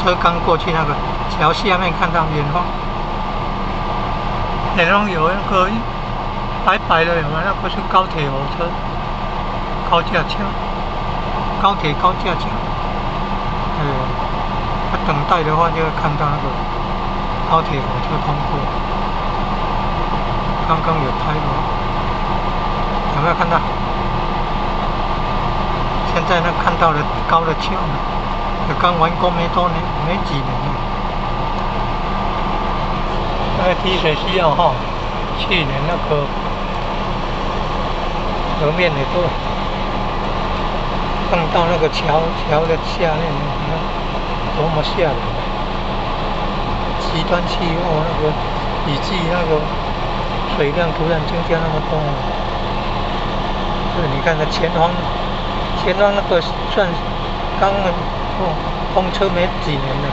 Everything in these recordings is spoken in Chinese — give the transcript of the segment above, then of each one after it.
车刚过去那个桥下面看到远方有那个白白的，有没有？那不是高铁火车，高架桥，高铁高架桥。等待的话就会看到那个高铁火车通过。刚刚有拍过，有没有看到？现在呢看到了高的桥呢，刚完工没多年，没几年了。那个滴水需要哈，去年那个河面也多，碰到那个桥的下面，你看多么吓人！极端气候那个雨季那个水量突然增加那么多，你看它前方那个算刚通车没几年了，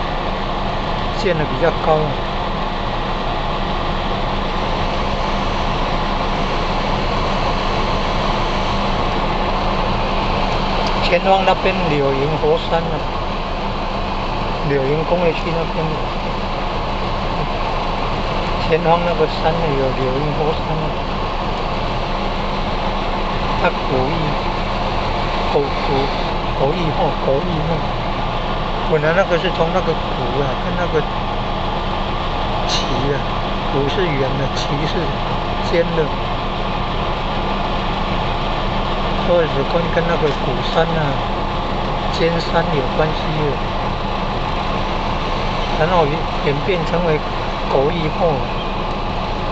建的比较高。前方那边柳营佛山啊，柳营工业区那边，前方那个山有柳营佛山啊，它狗翼后，本来那个是从那个鼓啊，跟那个旗啊，鼓是圆的，旗是尖的。所以跟那个鼓山啊、尖山有关系的，然后演变成为狗翼后，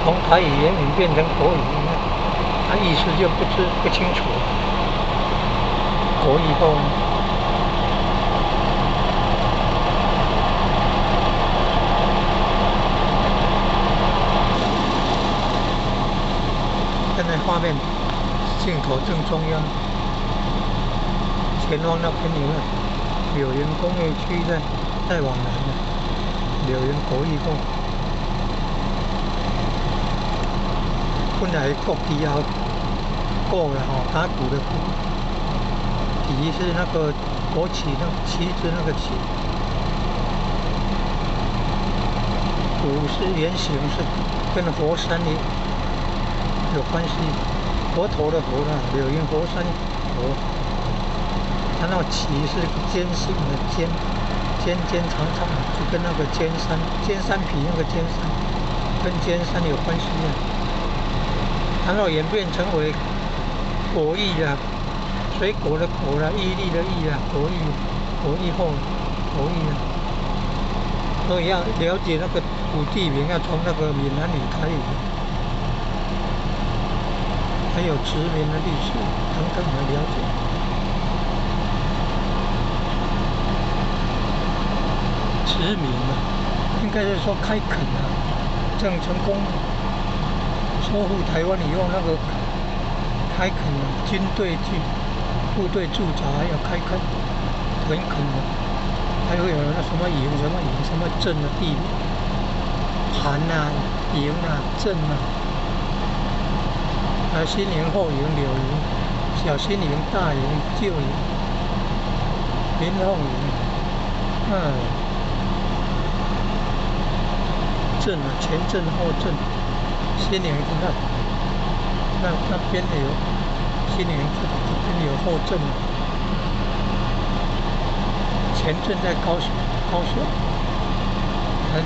从台语演变成国语，它意思就不清楚。狗翼后，现在画面。镜头正中央，前方那边有柳营工业区在往南的柳营国艺后，本来国旗后过了打鼓的鼓，旗是那个国旗那个旗帜那个旗，鼓是圆形，是跟佛山有关系。佛陀的佛啊，柳营佛山佛，它那个旗是尖形的尖长长的，就跟那个尖山皮那个尖山，跟尖山有关系啊。然后演变成为果艺啊，水果的果啦，毅力的毅啊，果艺后果艺啊。所以要了解那个古地名，要从那个闽南语、台语。还有殖民的历史等等的了解。殖民啊，应该是说开垦啊，郑成功收复台湾以后，那个开垦啊，军队部队驻扎要开垦，屯垦啊，还会有那什么营、什么镇的地名，盘啊、营啊、镇啊。新营、后营、柳营、小新营、大营、旧营、民后营，镇啊，前镇后镇，新营那边有新营，这边有后镇，前镇在高雄，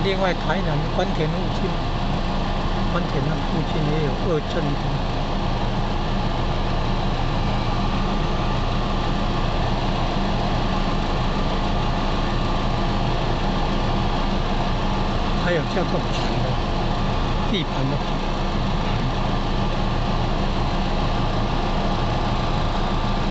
另外台南关田那附近也有二镇。还有叫做盘的地盘的盘。